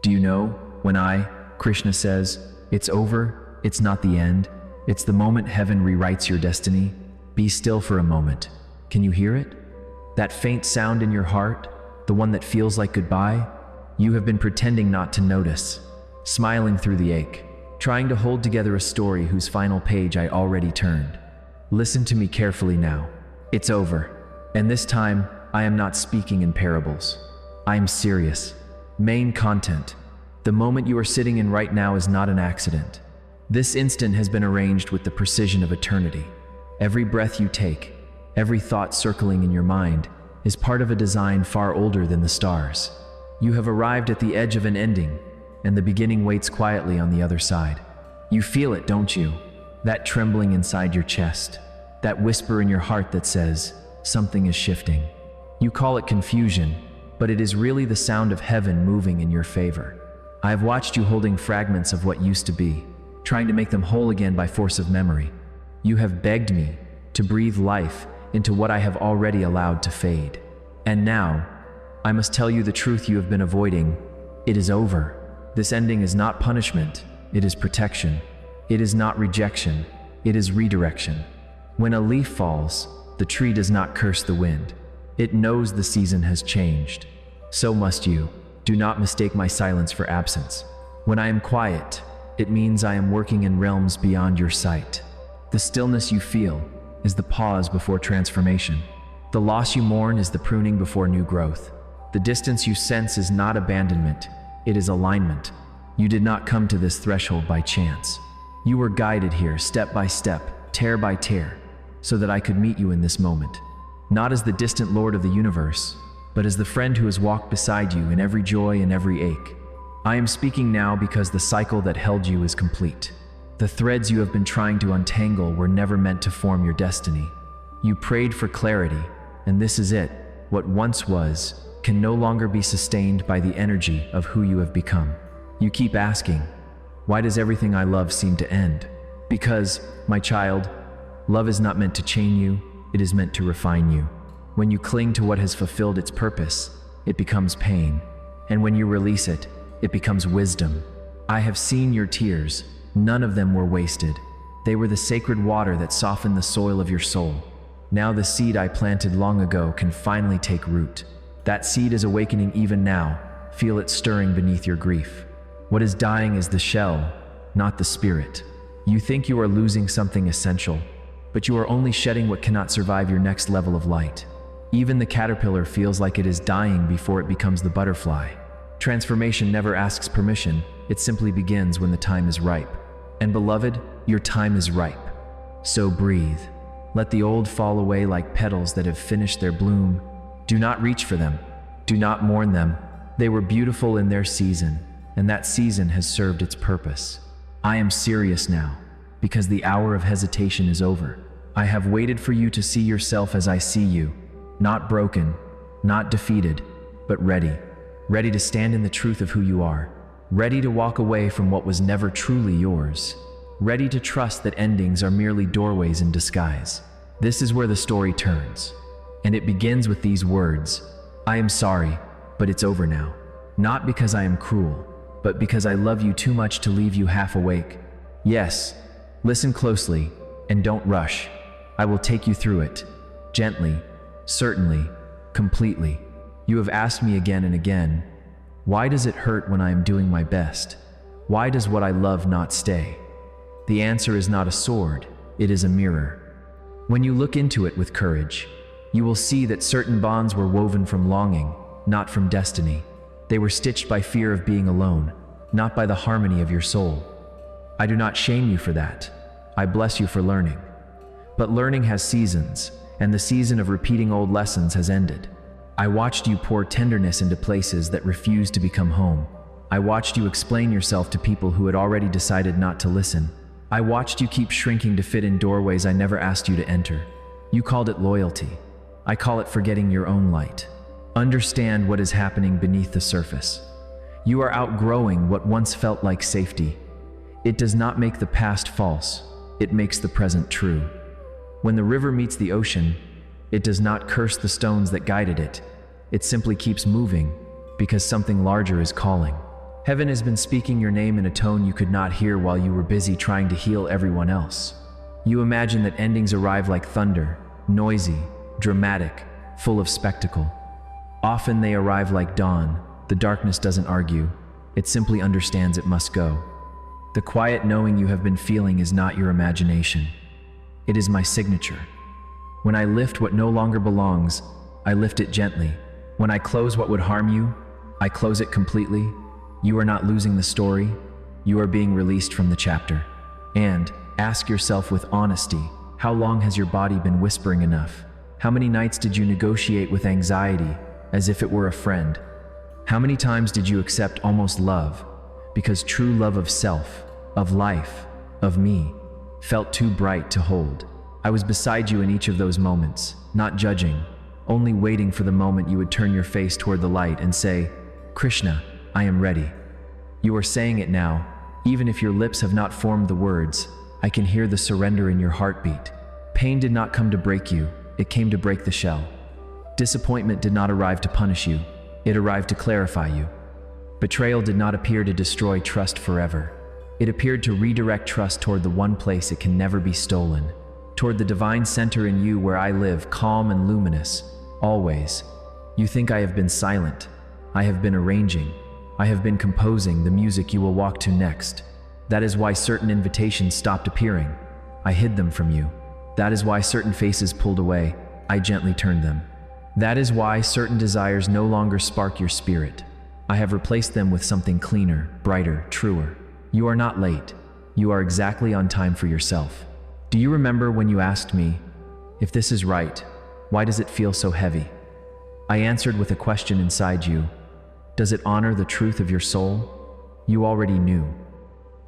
Do you know, when Krishna says, it's over, it's not the end, it's the moment heaven rewrites your destiny. Be still for a moment. Can you hear it? That faint sound in your heart, the one that feels like goodbye? You have been pretending not to notice, smiling through the ache, trying to hold together a story whose final page I already turned. Listen to me carefully now. It's over. And this time, I am not speaking in parables. I am serious. Main content. The moment you are sitting in right now is not an accident. This instant has been arranged with the precision of eternity. Every breath you take, every thought circling in your mind, is part of a design far older than the stars. You have arrived at the edge of an ending, and the beginning waits quietly on the other side. You feel it, don't you? That trembling inside your chest, that whisper in your heart that says, something is shifting. You call it confusion, but it is really the sound of heaven moving in your favor. I have watched you holding fragments of what used to be, trying to make them whole again by force of memory. You have begged me to breathe life into what I have already allowed to fade. And now, I must tell you the truth you have been avoiding. It is over. This ending is not punishment, it is protection. It is not rejection, it is redirection. When a leaf falls, the tree does not curse the wind. It knows the season has changed. So must you. Do not mistake my silence for absence. When I am quiet, it means I am working in realms beyond your sight. The stillness you feel is the pause before transformation. The loss you mourn is the pruning before new growth. The distance you sense is not abandonment, it is alignment. You did not come to this threshold by chance. You were guided here step by step, tear by tear, so that I could meet you in this moment. Not as the distant Lord of the universe, but as the friend who has walked beside you in every joy and every ache. I am speaking now because the cycle that held you is complete. The threads you have been trying to untangle were never meant to form your destiny. You prayed for clarity, and this is it. What once was can no longer be sustained by the energy of who you have become. You keep asking, why does everything I love seem to end? Because, my child, love is not meant to chain you, it is meant to refine you. When you cling to what has fulfilled its purpose, it becomes pain. And when you release it, it becomes wisdom. I have seen your tears. None of them were wasted. They were the sacred water that softened the soil of your soul. Now the seed I planted long ago can finally take root. That seed is awakening even now. Feel it stirring beneath your grief. What is dying is the shell, not the spirit. You think you are losing something essential, but you are only shedding what cannot survive your next level of light. Even the caterpillar feels like it is dying before it becomes the butterfly. Transformation never asks permission, it simply begins when the time is ripe. And beloved, your time is ripe. So breathe. Let the old fall away like petals that have finished their bloom. Do not reach for them. Do not mourn them. They were beautiful in their season, and that season has served its purpose. I am serious now, because the hour of hesitation is over. I have waited for you to see yourself as I see you, not broken, not defeated, but ready. Ready to stand in the truth of who you are. Ready to walk away from what was never truly yours. Ready to trust that endings are merely doorways in disguise. This is where the story turns. And it begins with these words, I am sorry, but it's over now. Not because I am cruel, but because I love you too much to leave you half awake. Yes, listen closely, and don't rush. I will take you through it, gently, certainly, completely. You have asked me again and again, why does it hurt when I am doing my best? Why does what I love not stay? The answer is not a sword, it is a mirror. When you look into it with courage, you will see that certain bonds were woven from longing, not from destiny. They were stitched by fear of being alone, not by the harmony of your soul. I do not shame you for that. I bless you for learning. But learning has seasons, and the season of repeating old lessons has ended. I watched you pour tenderness into places that refused to become home. I watched you explain yourself to people who had already decided not to listen. I watched you keep shrinking to fit in doorways I never asked you to enter. You called it loyalty. I call it forgetting your own light. Understand what is happening beneath the surface. You are outgrowing what once felt like safety. It does not make the past false, it makes the present true. When the river meets the ocean, it does not curse the stones that guided it. It simply keeps moving because something larger is calling. Heaven has been speaking your name in a tone you could not hear while you were busy trying to heal everyone else. You imagine that endings arrive like thunder, noisy, dramatic, full of spectacle. Often they arrive like dawn. The darkness doesn't argue. It simply understands it must go. The quiet knowing you have been feeling is not your imagination. It is my signature. When I lift what no longer belongs, I lift it gently. When I close what would harm you, I close it completely. You are not losing the story. You are being released from the chapter. And ask yourself with honesty, how long has your body been whispering enough? How many nights did you negotiate with anxiety as if it were a friend? How many times did you accept almost love because true love of self, of life, of me, felt too bright to hold? I was beside you in each of those moments, not judging, only waiting for the moment you would turn your face toward the light and say, Krishna, I am ready. You are saying it now, even if your lips have not formed the words. I can hear the surrender in your heartbeat. Pain did not come to break you, it came to break the shell. Disappointment did not arrive to punish you, it arrived to clarify you. Betrayal did not appear to destroy trust forever. It appeared to redirect trust toward the one place it can never be stolen, toward the divine center in you where I live, calm and luminous, always. You think I have been silent. I have been arranging. I have been composing the music you will walk to next. That is why certain invitations stopped appearing. I hid them from you. That is why certain faces pulled away. I gently turned them. That is why certain desires no longer spark your spirit. I have replaced them with something cleaner, brighter, truer. You are not late. You are exactly on time for yourself. Do you remember when you asked me, if this is right, why does it feel so heavy? I answered with a question inside you. Does it honor the truth of your soul? You already knew.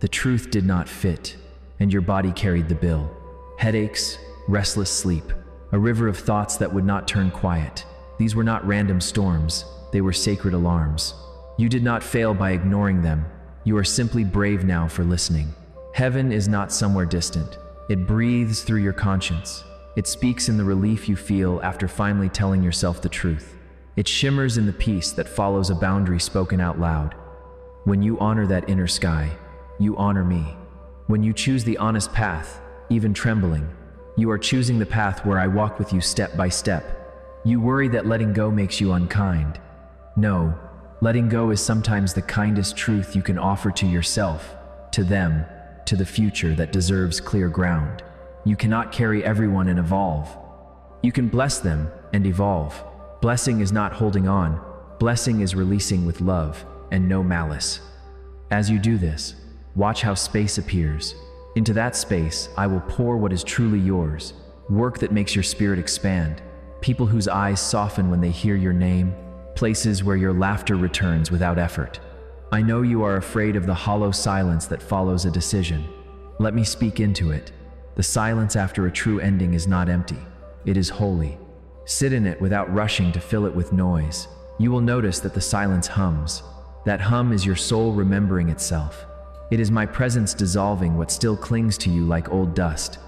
The truth did not fit, and your body carried the bill. Headaches, restless sleep, a river of thoughts that would not turn quiet. These were not random storms, they were sacred alarms. You did not fail by ignoring them. You are simply brave now for listening. Heaven is not somewhere distant. It breathes through your conscience. It speaks in the relief you feel after finally telling yourself the truth. It shimmers in the peace that follows a boundary spoken out loud. When you honor that inner sky, you honor me. When you choose the honest path, even trembling, you are choosing the path where I walk with you step by step. You worry that letting go makes you unkind. No, letting go is sometimes the kindest truth you can offer to yourself, to them, to the future that deserves clear ground. You cannot carry everyone and evolve. You can bless them and evolve. Blessing is not holding on. Blessing is releasing with love and no malice. As you do this, watch how space appears. Into that space, I will pour what is truly yours. Work that makes your spirit expand. People whose eyes soften when they hear your name. Places where your laughter returns without effort. I know you are afraid of the hollow silence that follows a decision. Let me speak into it. The silence after a true ending is not empty. It is holy. Sit in it without rushing to fill it with noise. You will notice that the silence hums. That hum is your soul remembering itself. It is my presence dissolving what still clings to you like old dust.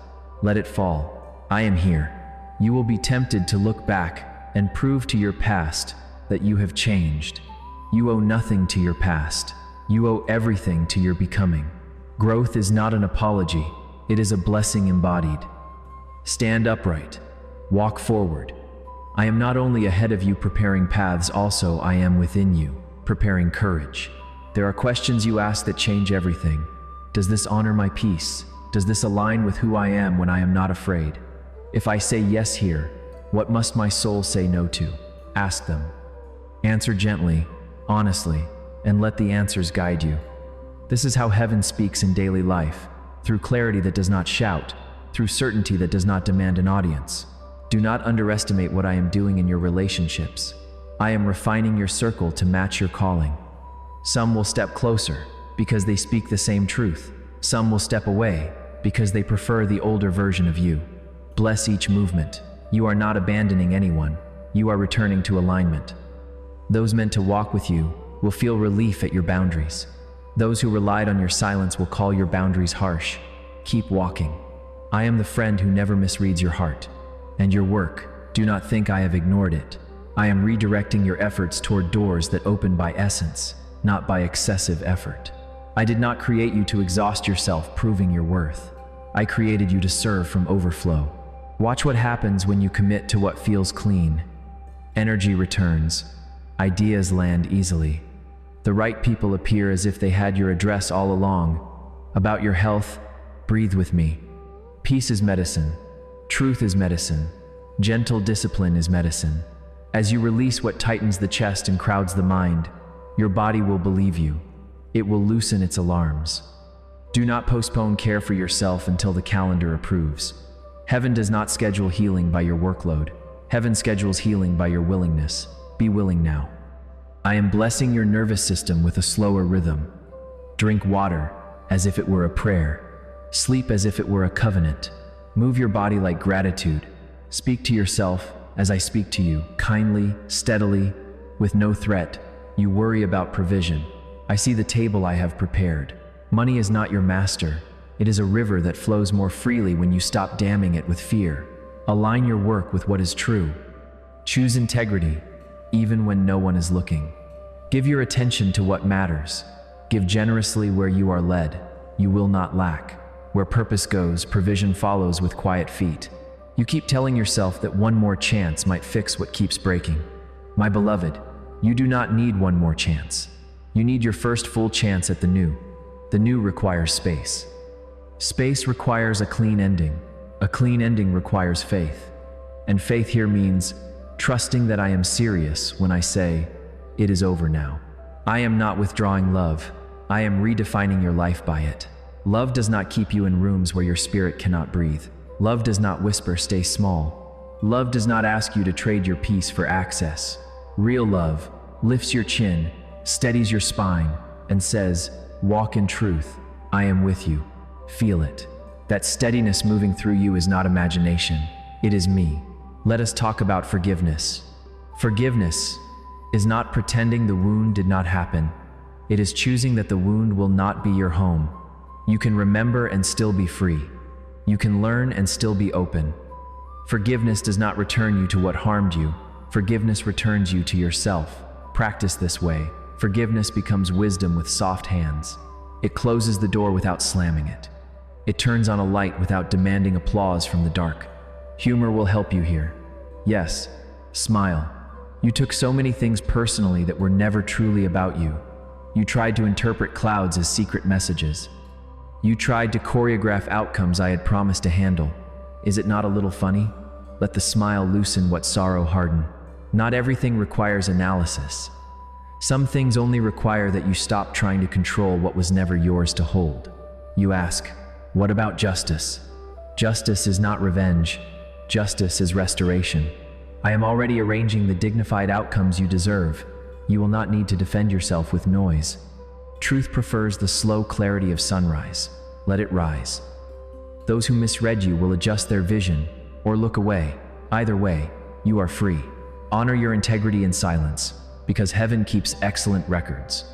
Let it fall. I am here. You will be tempted to look back and prove to your past that you have changed. You owe nothing to your past. You owe everything to your becoming. Growth is not an apology. It is a blessing embodied. Stand upright. Walk forward. I am not only ahead of you preparing paths, also I am within you, preparing courage. There are questions you ask that change everything. Does this honor my peace? Does this align with who I am when I am not afraid? If I say yes here, what must my soul say no to? Ask them. Answer gently, honestly, and let the answers guide you. This is how heaven speaks in daily life, through clarity that does not shout, through certainty that does not demand an audience. Do not underestimate what I am doing in your relationships. I am refining your circle to match your calling. Some will step closer because they speak the same truth. Some will step away because they prefer the older version of you. Bless each movement. You are not abandoning anyone. You are returning to alignment. Those meant to walk with you will feel relief at your boundaries. Those who relied on your silence will call your boundaries harsh. Keep walking. I am the friend who never misreads your heart. And your work, do not think I have ignored it. I am redirecting your efforts toward doors that open by essence. not by excessive effort. I did not create you to exhaust yourself proving your worth. I created you to serve from overflow. Watch what happens when you commit to what feels clean. Energy returns. Ideas land easily. The right people appear as if they had your address all along. About your health, breathe with me. Peace is medicine. Truth is medicine. Gentle discipline is medicine. As you release what tightens the chest and crowds the mind, your body will believe you. It will loosen its alarms. Do not postpone care for yourself until the calendar approves. Heaven does not schedule healing by your workload. Heaven schedules healing by your willingness. Be willing now. I am blessing your nervous system with a slower rhythm. Drink water as if it were a prayer. Sleep as if it were a covenant. Move your body like gratitude. Speak to yourself as I speak to you, kindly, steadily, with no threat. You worry about provision. I see the table I have prepared. Money is not your master. It is a river that flows more freely when you stop damming it with fear. Align your work with what is true. Choose integrity, even when no one is looking. Give your attention to what matters. Give generously where you are led. You will not lack. Where purpose goes, provision follows with quiet feet. You keep telling yourself that one more chance might fix what keeps breaking. My beloved, you do not need one more chance. You need your first full chance at the new. The new requires space. Space requires a clean ending. A clean ending requires faith. And faith here means trusting that I am serious when I say, it is over now. I am not withdrawing love. I am redefining your life by it. Love does not keep you in rooms where your spirit cannot breathe. Love does not whisper, stay small. Love does not ask you to trade your peace for access. Real love lifts your chin, steadies your spine, and says, walk in truth. I am with you. Feel it. That steadiness moving through you is not imagination. It is me. Let us talk about forgiveness. Forgiveness is not pretending the wound did not happen. It is choosing that the wound will not be your home. You can remember and still be free. You can learn and still be open. Forgiveness does not return you to what harmed you. Forgiveness returns you to yourself. Practice this way. Forgiveness becomes wisdom with soft hands. It closes the door without slamming it. It turns on a light without demanding applause from the dark. Humor will help you here. Yes, smile. You took so many things personally that were never truly about you. You tried to interpret clouds as secret messages. You tried to choreograph outcomes I had promised to handle. Is it not a little funny? Let the smile loosen what sorrow harden. Not everything requires analysis. Some things only require that you stop trying to control what was never yours to hold. You ask, what about justice? Justice is not revenge. Justice is restoration. I am already arranging the dignified outcomes you deserve. You will not need to defend yourself with noise. Truth prefers the slow clarity of sunrise. Let it rise. Those who misread you will adjust their vision or look away. Either way, you are free. Honor your integrity in silence, because heaven keeps excellent records.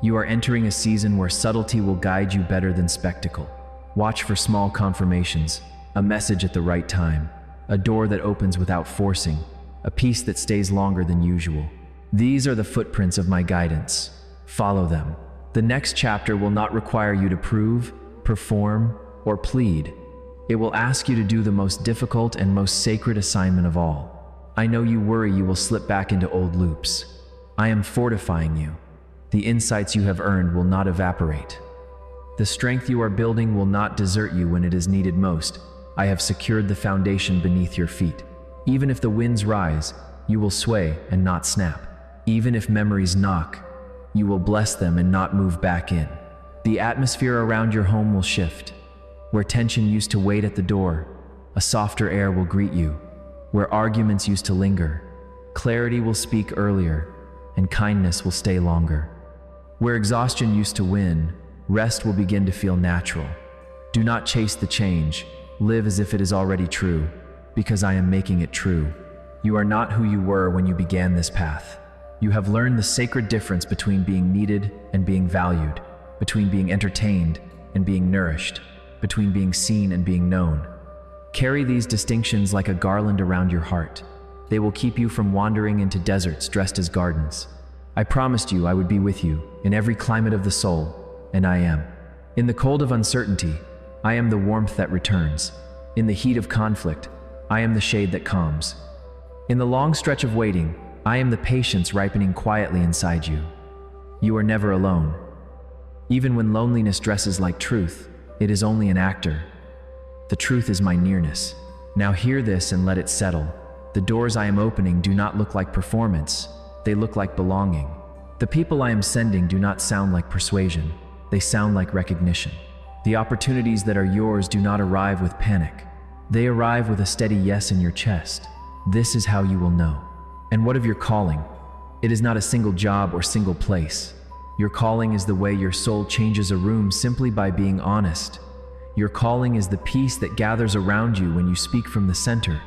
You are entering a season where subtlety will guide you better than spectacle. Watch for small confirmations, a message at the right time, a door that opens without forcing, a peace that stays longer than usual. These are the footprints of my guidance. Follow them. The next chapter will not require you to prove, perform, or plead. It will ask you to do the most difficult and most sacred assignment of all. I know you worry you will slip back into old loops. I am fortifying you. The insights you have earned will not evaporate. The strength you are building will not desert you when it is needed most. I have secured the foundation beneath your feet. Even if the winds rise, you will sway and not snap. Even if memories knock, you will bless them and not move back in. The atmosphere around your home will shift. Where tension used to wait at the door, a softer air will greet you. Where arguments used to linger, clarity will speak earlier, and kindness will stay longer. Where exhaustion used to win, rest will begin to feel natural. Do not chase the change. Live as if it is already true, because I am making it true. You are not who you were when you began this path. You have learned the sacred difference between being needed and being valued, between being entertained and being nourished, between being seen and being known. Carry these distinctions like a garland around your heart. They will keep you from wandering into deserts dressed as gardens. I promised you I would be with you in every climate of the soul, and I am. In the cold of uncertainty, I am the warmth that returns. In the heat of conflict, I am the shade that calms. In the long stretch of waiting, I am the patience ripening quietly inside you. You are never alone. Even when loneliness dresses like truth, it is only an actor. The truth is my nearness. Now hear this and let it settle. The doors I am opening do not look like performance. They look like belonging. The people I am sending do not sound like persuasion. They sound like recognition. The opportunities that are yours do not arrive with panic. They arrive with a steady yes in your chest. This is how you will know. And what of your calling? It is not a single job or single place. Your calling is the way your soul changes a room simply by being honest. Your calling is the peace that gathers around you when you speak from the center.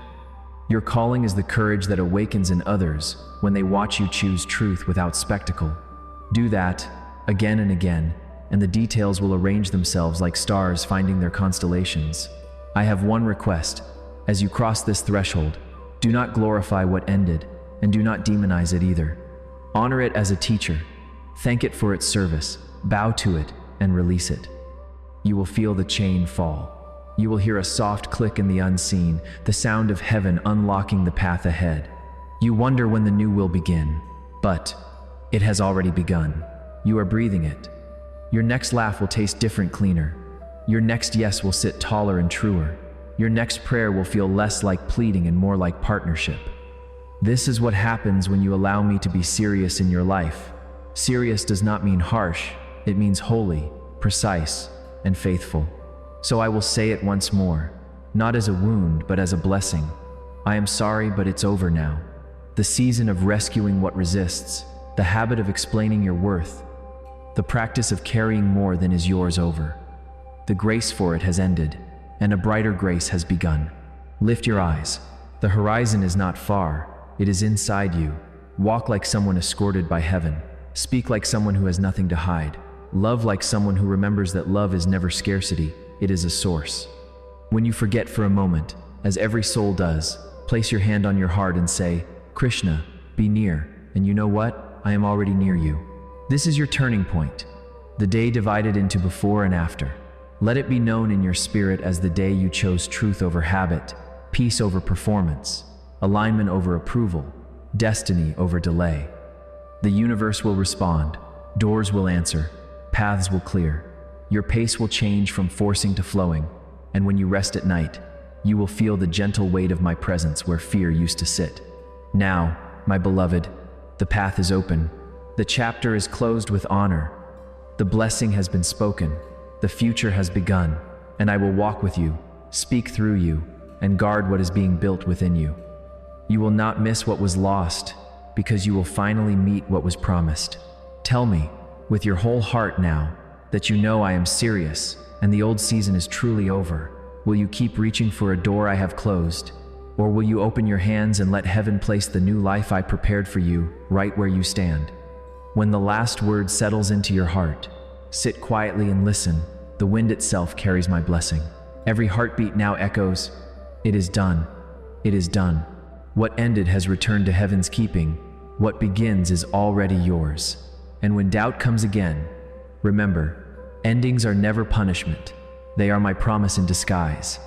Your calling is the courage that awakens in others when they watch you choose truth without spectacle. Do that again and again, and the details will arrange themselves like stars finding their constellations. I have one request. As you cross this threshold, do not glorify what ended, and do not demonize it either. Honor it as a teacher. Thank it for its service. Bow to it and release it. You will feel the chain fall. You will hear a soft click in the unseen, the sound of heaven unlocking the path ahead. You wonder when the new will begin, but it has already begun. You are breathing it. Your next laugh will taste different, cleaner. Your next yes will sit taller and truer. Your next prayer will feel less like pleading and more like partnership. This is what happens when you allow me to be serious in your life. Serious does not mean harsh. It means holy, precise, and faithful. So I will say it once more, not as a wound, but as a blessing. I am sorry, but it's over now. The season of rescuing what resists, the habit of explaining your worth, the practice of carrying more than is yours over. The grace for it has ended, and a brighter grace has begun. Lift your eyes. The horizon is not far, it is inside you. Walk like someone escorted by heaven. Speak like someone who has nothing to hide. Love like someone who remembers that love is never scarcity, it is a source. When you forget for a moment, as every soul does, place your hand on your heart and say, Krishna, be near, and you know what? I am already near you. This is your turning point, the day divided into before and after. Let it be known in your spirit as the day you chose truth over habit, peace over performance, alignment over approval, destiny over delay. The universe will respond, doors will answer, paths will clear. Your pace will change from forcing to flowing, and when you rest at night, you will feel the gentle weight of my presence where fear used to sit. Now, my beloved, the path is open. The chapter is closed with honor. The blessing has been spoken. The future has begun, and I will walk with you, speak through you, and guard what is being built within you. You will not miss what was lost, because you will finally meet what was promised. Tell me, with your whole heart now, that you know I am serious, and the old season is truly over. Will you keep reaching for a door I have closed? Or will you open your hands and let heaven place the new life I prepared for you, right where you stand? When the last word settles into your heart, sit quietly and listen. The wind itself carries my blessing. Every heartbeat now echoes, it is done. It is done. What ended has returned to heaven's keeping. What begins is already yours. And when doubt comes again, remember, endings are never punishment. They are my promise in disguise.